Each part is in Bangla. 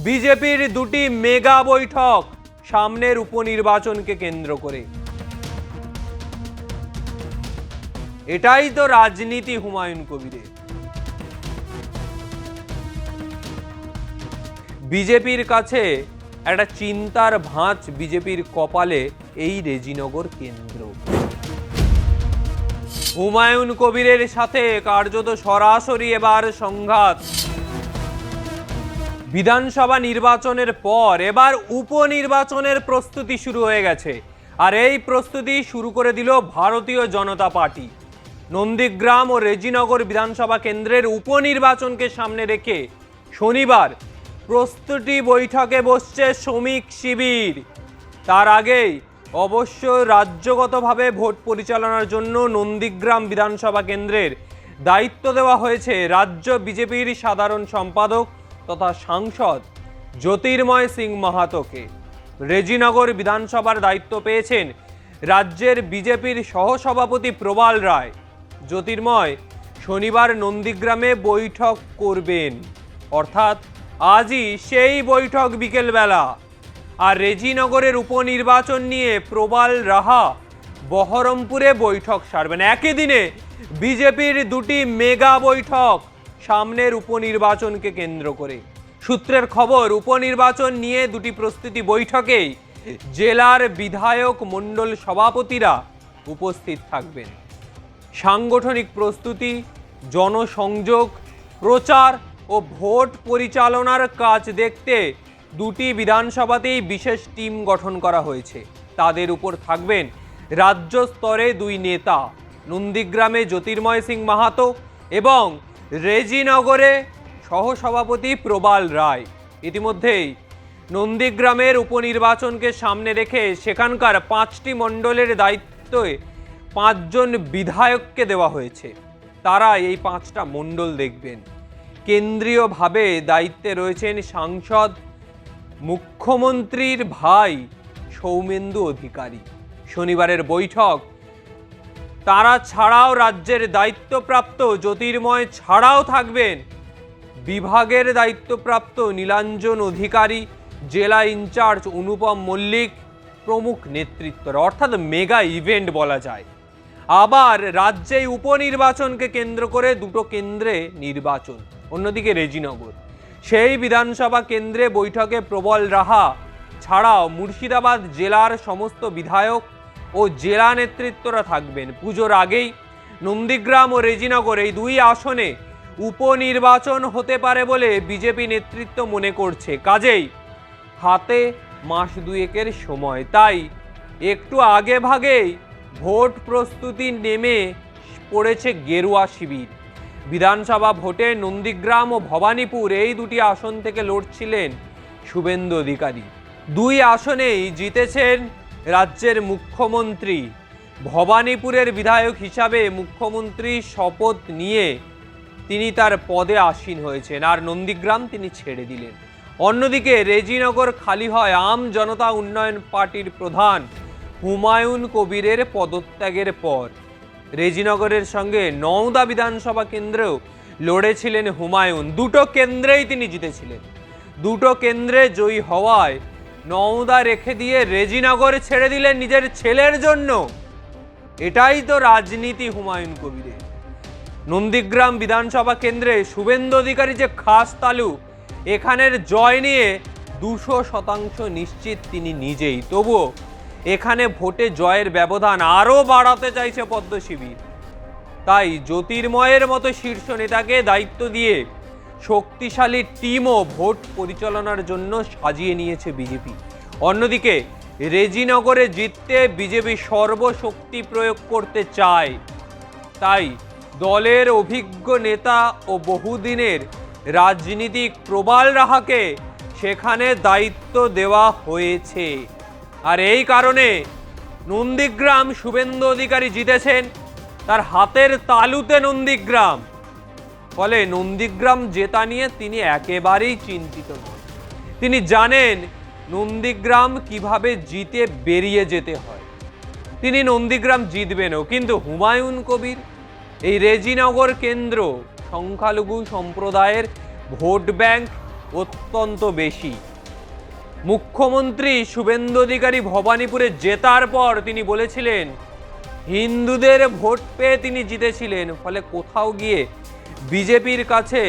বিজেপির দুটি মেগা বৈঠক সামনের উপনির্বাচনকে কেন্দ্র করে। এটাই তো রাজনীতি হুমায়ুন কবিরের। বিজেপির কাছে একটা চিন্তার ভাঁজ বিজেপির কপালে এই রেজিনগর কেন্দ্র। হুমায়ুন কবিরের সাথে কার্যত সরাসরি এবার সংঘাত। বিধানসভা নির্বাচনের পর এবার উপনির্বাচনের প্রস্তুতি শুরু হয়ে গেছে, আর এই প্রস্তুতি শুরু করে দিল ভারতীয় জনতা পার্টি। নন্দীগ্রাম ও রেজিনগর বিধানসভা কেন্দ্রের উপনির্বাচনকে সামনে রেখে শনিবার প্রস্তুতি বৈঠকে বসছে শ্রমিক শিবির। তার আগেই অবশ্য রাজ্যগতভাবে ভোট পরিচালনার জন্য নন্দীগ্রাম বিধানসভা কেন্দ্রের দায়িত্ব দেওয়া হয়েছে রাজ্য বিজেপির সাধারণ সম্পাদক তথা সাংসদ জ্যোতির্ময় সিং মাহাতোকে। রেজিনগর বিধানসভার দায়িত্ব পেয়েছেন রাজ্যের বিজেপির সহসভাপতি প্রবাল রায়। জ্যোতির্ময় শনিবার নন্দীগ্রামে বৈঠক করবেন, অর্থাৎ আজই সেই বৈঠক বিকেলবেলা। আর রেজিনগরের উপনির্বাচন নিয়ে প্রবাল রাহা বহরমপুরে বৈঠক সারবেন। একই দিনে বিজেপির দুটি মেগা বৈঠক সামনের উপনির্বাচনকে কেন্দ্র করে। সূত্রের খবর, উপনির্বাচন নিয়ে দুটি প্রস্তুতি বৈঠকেই জেলার বিধায়ক মণ্ডল সভাপতিরা উপস্থিত থাকবেন। সাংগঠনিক প্রস্তুতি, জনসংযোগ, প্রচার ও ভোট পরিচালনার কাজ দেখতে দুটি বিধানসভাতেই বিশেষ টিম গঠন করা হয়েছে। তাদের উপর থাকবেন রাজ্য স্তরে দুই নেতা, নন্দীগ্রামে জ্যোতির্ময় সিং মাহাতো এবং রেজিনগরে সহসভাপতি প্রবাল রায়। ইতিমধ্যেই নন্দীগ্রামের উপনির্বাচনকে সামনে রেখে সেখানকার 5টি মণ্ডলের দায়িত্বে 5 জন বিধায়ককে দেওয়া হয়েছে। তারা এই 5টা মণ্ডল দেখবেন। কেন্দ্রীয়ভাবে দায়িত্বে রয়েছেন সাংসদ মুখ্যমন্ত্রীর ভাই সৌমেন্দু অধিকারী। শনিবারের বৈঠক তারা ছাড়াও রাজ্যের দায়িত্বপ্রাপ্ত জ্যোতির্ময় ছাড়াও থাকবেন বিভাগের দায়িত্বপ্রাপ্ত নীলাঞ্জন অধিকারী, জেলা ইনচার্জ অনুপম মল্লিক প্রমুখ নেতৃত্বরা, অর্থাৎ মেগা ইভেন্ট বলা যায়। আবার রাজ্যে উপনির্বাচনকে কেন্দ্র করে দুটো কেন্দ্রে নির্বাচন। অন্যদিকে রেজিনগর, সেই বিধানসভা কেন্দ্রে বৈঠকে প্রবল রাহা ছাড়াও মুর্শিদাবাদ জেলার সমস্ত বিধায়ক ও জেলা নেতৃত্বরা থাকবেন। পুজোর আগেই নন্দীগ্রাম ও রেজিনগর এই দুই আসনে উপনির্বাচন হতে পারে বলে বিজেপি নেতৃত্ব মনে করছে। কাজেই হাতে মাস দুয়েকের সময়, তাই একটু আগে ভাগেই ভোট প্রস্তুতি নেমে পড়েছে গেরুয়া শিবির। বিধানসভা ভোটে নন্দীগ্রাম ও ভবানীপুর এই দুটি আসন থেকে লড়ছিলেন শুভেন্দু অধিকারী। দুই আসনেই জিতেছেন রাজ্যের মুখ্যমন্ত্রী। ভবানীপুরের বিধায়ক হিসাবে মুখ্যমন্ত্রী শপথ নিয়ে তিনি তার পদে আসীন হয়েছেন, আর নন্দীগ্রাম তিনি ছেড়ে দিলেন। অন্যদিকে রেজিনগর খালি হয় আম জনতা উন্নয়ন পার্টির প্রধান হুমায়ুন কবিরের পদত্যাগের পর। রেজিনগরের সঙ্গে নওদা বিধানসভা কেন্দ্রেও লড়েছিলেন হুমায়ুন। দুটো কেন্দ্রেই তিনি জিতেছিলেন। দুটো কেন্দ্রে জয়ী হওয়ায় নওদা রেখে দিয়ে রেজিনগর ছেড়ে দিলেন নিজের ছেলের জন্য। এটাই তো রাজনীতি হুমায়ুন কবিরের। নন্দীগ্রাম বিধানসভা কেন্দ্রে শুভেন্দু অধিকারী যে খাস তালু, এখানের জয় নিয়ে 200% নিশ্চিত তিনি নিজেই। তবুও এখানে ভোটে জয়ের ব্যবধান আরও বাড়াতে চাইছে পদ্ম শিবির। তাই জ্যোতির্ময়ের মতো শীর্ষ নেতাকে দায়িত্ব দিয়ে শক্তিশালী টিমও ভোট পরিচালনার জন্য সাজিয়ে নিয়েছে বিজেপি। অন্যদিকে রেজিনগরে জিততে বিজেপি সর্বশক্তি প্রয়োগ করতে চায়। তাই দলের অভিজ্ঞ নেতা ও বহুদিনের রাজনীতিক প্রবাল রাহাকে সেখানে দায়িত্ব দেওয়া হয়েছে। আর এই কারণে নন্দীগ্রাম শুভেন্দু অধিকারী জিতেছেন তার হাতের তালুতে নন্দীগ্রাম। ফলে নন্দীগ্রাম জেতা নিয়ে তিনি একেবারেই চিন্তিত নন। তিনি জানেন নন্দীগ্রাম কিভাবে জিতে বেরিয়ে যেতে হয়। তিনি নন্দীগ্রাম জিতবেনও। কিন্তু হুমায়ুন কবির এই রেজিনগর কেন্দ্র সংখ্যালঘু সম্প্রদায়ের ভোট ব্যাংক অত্যন্ত বেশি। মুখ্যমন্ত্রী শুভেন্দু অধিকারী ভবানীপুরে জেতার পর তিনি বলেছিলেন হিন্দুদের ভোট পেয়ে তিনি জিতেছিলেন, ফলে কোথাও গিয়ে বিজেপির কাছে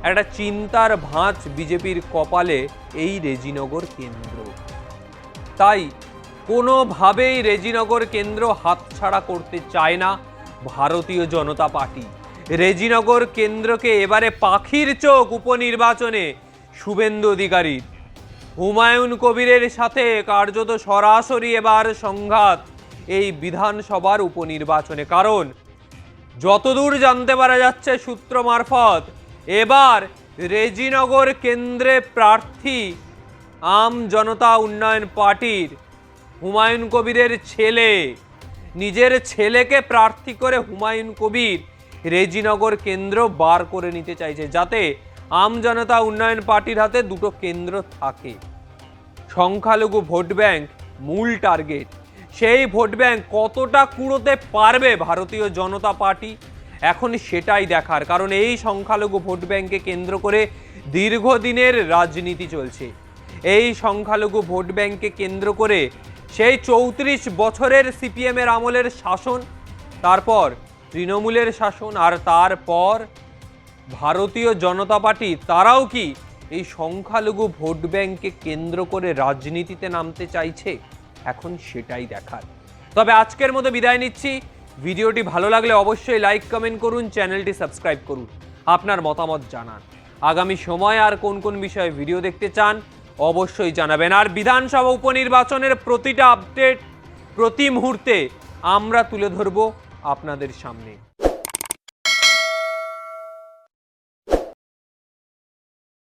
একটা চিন্তার ভাঁজ বিজেপির কপালে এই রেজিনগর কেন্দ্র। তাই কোনোভাবেই রেজিনগর কেন্দ্র হাতছাড়া করতে চায় না ভারতীয় জনতা পার্টি। রেজিনগর কেন্দ্রকে এবারে পাখির চোখ উপনির্বাচনে শুভেন্দু অধিকারীর। হুমায়ুন কবিরের সাথে কার্যত সরাসরি এবার সংঘাত এই বিধানসভার উপনির্বাচনে। কারণ যতদূর জানতে পারা যাচ্ছে সূত্র মারফত, এবার রেজিনগর কেন্দ্রে প্রার্থী আম জনতা উন্নয়ন পার্টির হুমায়ুন কবিরের ছেলে। নিজের ছেলেকে প্রার্থী করে হুমায়ুন কবির রেজিনগর কেন্দ্র বার করে নিতে চাইছে, যাতে আম জনতা উন্নয়ন পার্টির হাতে দুটো কেন্দ্র থাকে। সংখ্যালঘু ভোট ব্যাংক মূল টার্গেট। সেই ভোট ব্যাংক কতটা কুড়োতে পারবে ভারতীয় জনতা পার্টি, এখন সেটাই দেখার। কারণ এই সংখ্যালঘু ভোট ব্যাংককে কেন্দ্র করে দীর্ঘদিনের রাজনীতি চলছে। এই সংখ্যালঘু ভোট ব্যাংককে কেন্দ্র করে সেই 34 বছরের সিপিএমের আমলের শাসন, তারপর তৃণমূলের শাসন, আর তারপর ভারতীয় জনতা পার্টি, তারাও কি এই সংখ্যালঘু ভোট ব্যাংককে কেন্দ্র করে রাজনীতিতে নামতে চাইছে, এখন সেটাই দেখার। তবে আজকের মতো বিদায় নিচ্ছি। ভিডিওটি ভালো লাগলে অবশ্যই লাইক কমেন্ট করুন, চ্যানেলটি সাবস্ক্রাইব করুন, আপনার মতামত জানান। আগামী সময় আর কোন কোন বিষয়ে ভিডিও দেখতে চান অবশ্যই জানাবেন। আর বিধানসভা উপনির্বাচনের প্রতিটা আপডেট প্রতি মুহূর্তে আমরা তুলে ধরব আপনাদের সামনে।